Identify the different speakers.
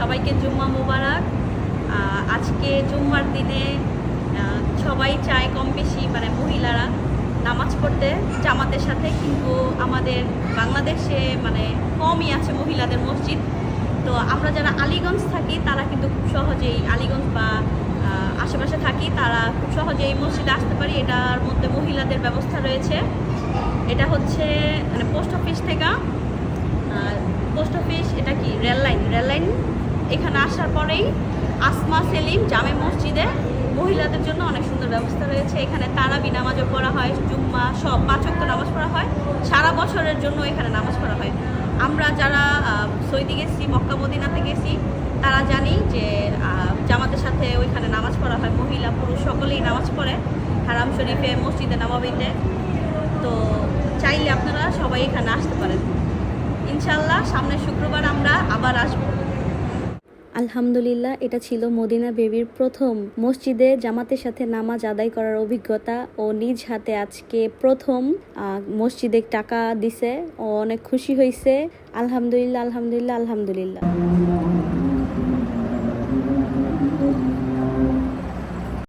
Speaker 1: সবাইকে জুম্মা মোবারক। আজকে জুম্মার দিনে সবাই চায় কম বেশি মানে মহিলারা নামাজ পড়তে জামাতের সাথে, কিন্তু আমাদের বাংলাদেশে মানে কমই আছে মহিলাদের মসজিদ। তো আমরা যারা আলীগঞ্জ থাকি তারা কিন্তু খুব সহজেই, আলীগঞ্জ বা আশেপাশে থাকি, তারা খুব সহজে এই মসজিদে আসতে পারি। এটার মধ্যে মহিলাদের ব্যবস্থা রয়েছে। এটা হচ্ছে মানে পোস্ট অফিস থেকে, পোস্ট অফিস এটা কি রেল লাইন এখানে আসার পরেই আসমা সেলিম জামে মসজিদে মহিলাদের জন্য অনেক সুন্দর ব্যবস্থা রয়েছে। এখানে তারাবি নামাজও পড়া হয়, জুম্মা সব 5 ওয়াক্ত নামাজ পড়া হয়, সারা বছরের জন্য এখানে নামাজ পড়া হয়। আমরা যারা সৌদি গেছি, মক্কা মদিনাতে গেছি, তারা জানি যে জামাতের সাথে ওইখানে নামাজ পড়া হয়, মহিলা পুরুষ সকলেই নামাজ পড়ে হারাম শরীফে মসজিদে নববীতে। তো চাইলে আপনারা সবাই এখানে আসতে পারেন। ইনশাল্লাহ সামনের শুক্রবার আমরা আবার আসবো।
Speaker 2: আলহামদুলিল্লাহ, এটা ছিল মদিনা বেবির প্রথম মসজিদে জামাতের সাথে নামাজ আদায় করার অভিজ্ঞতা। ও নিজ হাতে আজকে প্রথম মসজিদে টাকা দিছে, ও অনেক খুশি হয়েছে। আলহামদুলিল্লাহ, আলহামদুলিল্লাহ, আলহামদুলিল্লাহ।